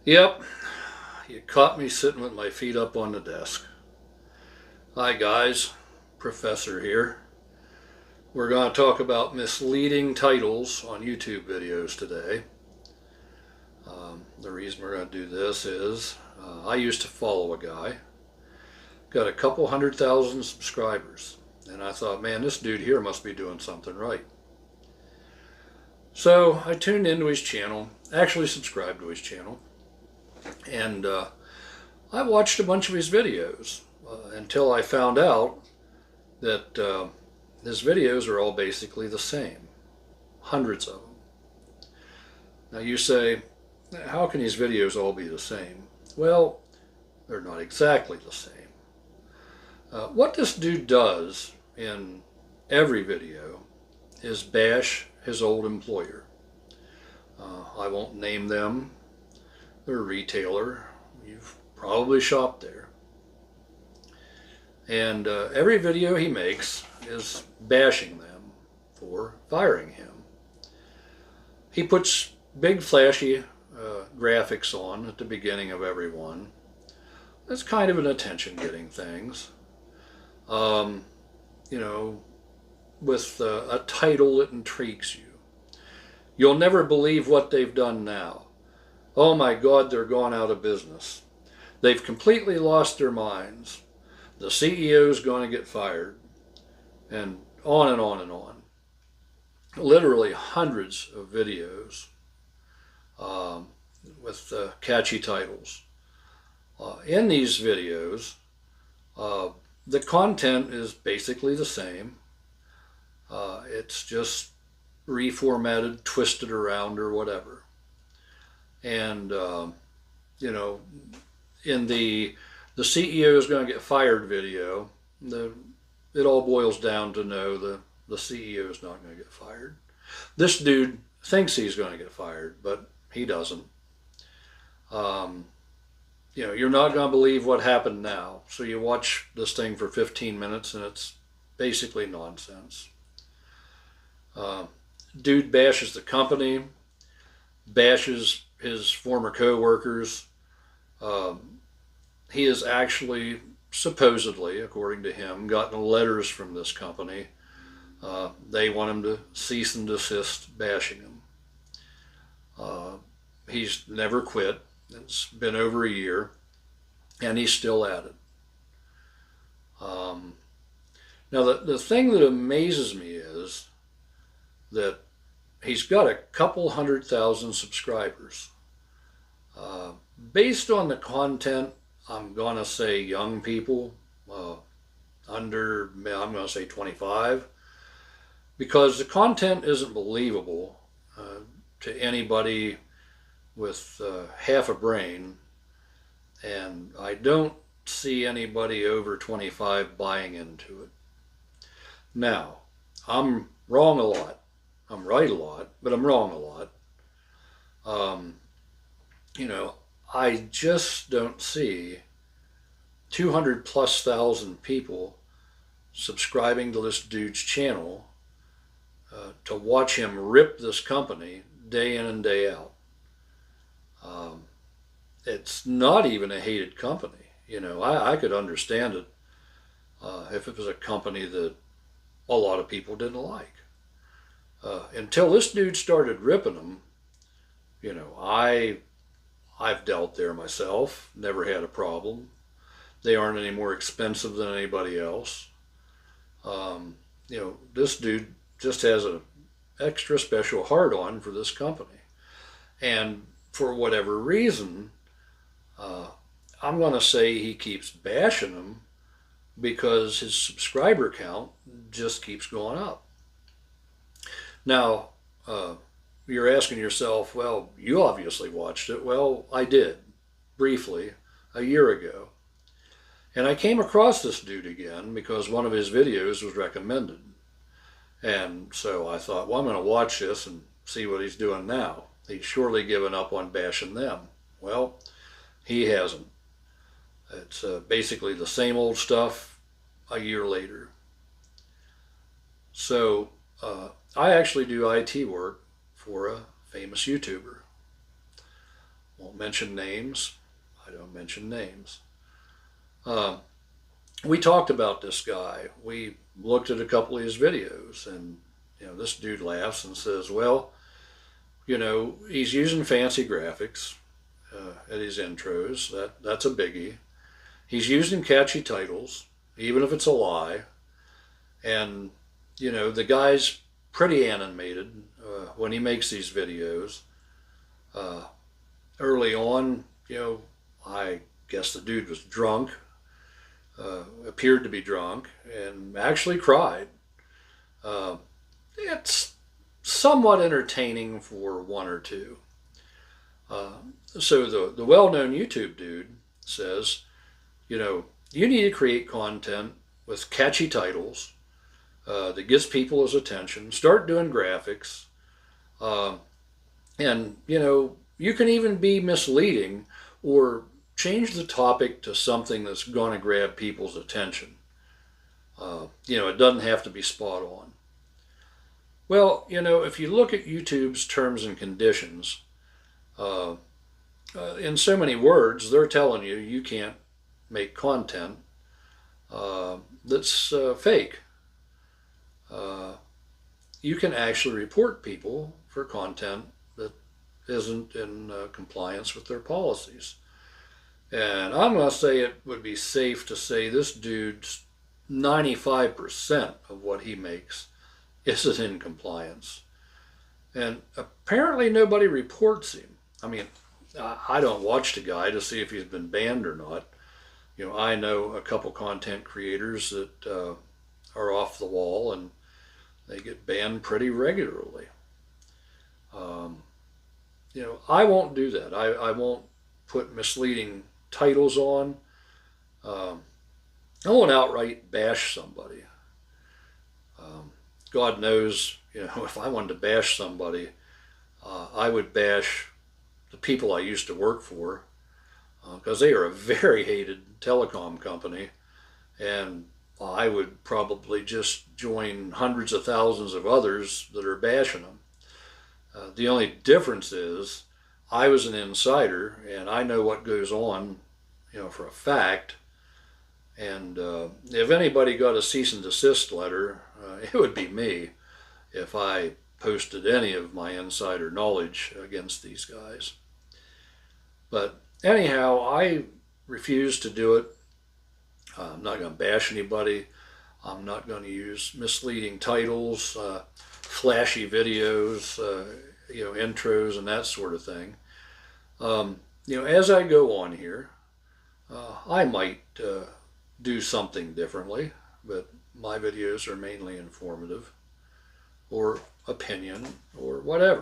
Yep, you caught me sitting with my feet up on the desk. Hi guys, Professor here. We're going to talk about misleading titles on YouTube videos today. The reason we're going to do this is I used to follow a guy, got a couple 100,000 subscribers, and I thought, man, this dude here must be doing something right. So I tuned into his channel, actually subscribed to his channel, and I watched a bunch of his videos until I found out that his videos are all basically the same. Hundreds of them. Now you say, how can these videos all be the same? Well, they're not exactly the same. What this dude does in every video is bash his old employer. I won't name them. They're a retailer. You've probably shopped there. And every video he makes is bashing them for firing him. He puts big flashy graphics on at the beginning of every one. That's kind of an attention-getting things. With a title that intrigues you. You'll never believe what they've done now. Oh my God, they're gone out of business. They've completely lost their minds. The CEO's going to get fired. And on and on and on. Literally hundreds of videos with catchy titles. In these videos, the content is basically the same. It's just reformatted, twisted around, or whatever. And, in the CEO is going to get fired video, it all boils down to no, the CEO is not going to get fired. This dude thinks he's going to get fired, but he doesn't. You're not going to believe what happened now. So you watch this thing for 15 minutes and it's basically nonsense. Dude bashes the company, bashes his former co-workers. He has actually, supposedly, according to him, gotten letters from this company. They want him to cease and desist bashing him. He's never quit. It's been over a year, and he's still at it. Now, the thing that amazes me is that he's got a couple 100,000 subscribers. Based on the content, I'm going to say young people, I'm going to say 25, because the content isn't believable to anybody with half a brain, and I don't see anybody over 25 buying into it. Now, I'm wrong a lot. I'm right a lot, but I'm wrong a lot. I just don't see 200,000+ people subscribing to this dude's channel to watch him rip this company day in and day out. It's not even a hated company. I could understand it if it was a company that a lot of people didn't like. Until this dude started ripping them, I've dealt there myself, never had a problem. They aren't any more expensive than anybody else. This dude just has an extra special heart-on for this company. And for whatever reason, I'm going to say he keeps bashing them because his subscriber count just keeps going up. Now, you're asking yourself, well, you obviously watched it. Well, I did, briefly, a year ago. And I came across this dude again because one of his videos was recommended. And so I thought, well, I'm going to watch this and see what he's doing now. He's surely given up on bashing them. Well, he hasn't. It's basically the same old stuff a year later. So I actually do IT work for a famous YouTuber. Won't mention names. I don't mention names. We talked about this guy. We looked at a couple of his videos, and this dude laughs and says, well, he's using fancy graphics at his intros. That's a biggie. He's using catchy titles, even if it's a lie. And, the guy's pretty animated when he makes these videos. Early on, I guess the dude was drunk, appeared to be drunk, and actually cried. It's somewhat entertaining for one or two. So the well-known YouTube dude says, you need to create content with catchy titles that gets people's attention. Start doing graphics. And, you can even be misleading or change the topic to something that's going to grab people's attention. It doesn't have to be spot on. Well, if you look at YouTube's terms and conditions, in so many words, they're telling you you can't make content that's fake. You can actually report people for content that isn't in compliance with their policies. And I'm going to say it would be safe to say this dude's 95% of what he makes isn't in compliance. And apparently nobody reports him. I mean, I don't watch the guy to see if he's been banned or not. I know a couple content creators that are off the wall, and they get banned pretty regularly. I won't do that. I won't put misleading titles on. I won't outright bash somebody. God knows, if I wanted to bash somebody, I would bash the people I used to work for, because they are a very hated telecom company, and I would probably just join hundreds of thousands of others that are bashing them. The only difference is I was an insider, and I know what goes on, for a fact. And if anybody got a cease and desist letter, it would be me if I posted any of my insider knowledge against these guys. But anyhow, I refuse to do it. I'm not going to bash anybody. I'm not going to use misleading titles, flashy videos, intros and that sort of thing. As I go on here, I might do something differently, but my videos are mainly informative or opinion or whatever.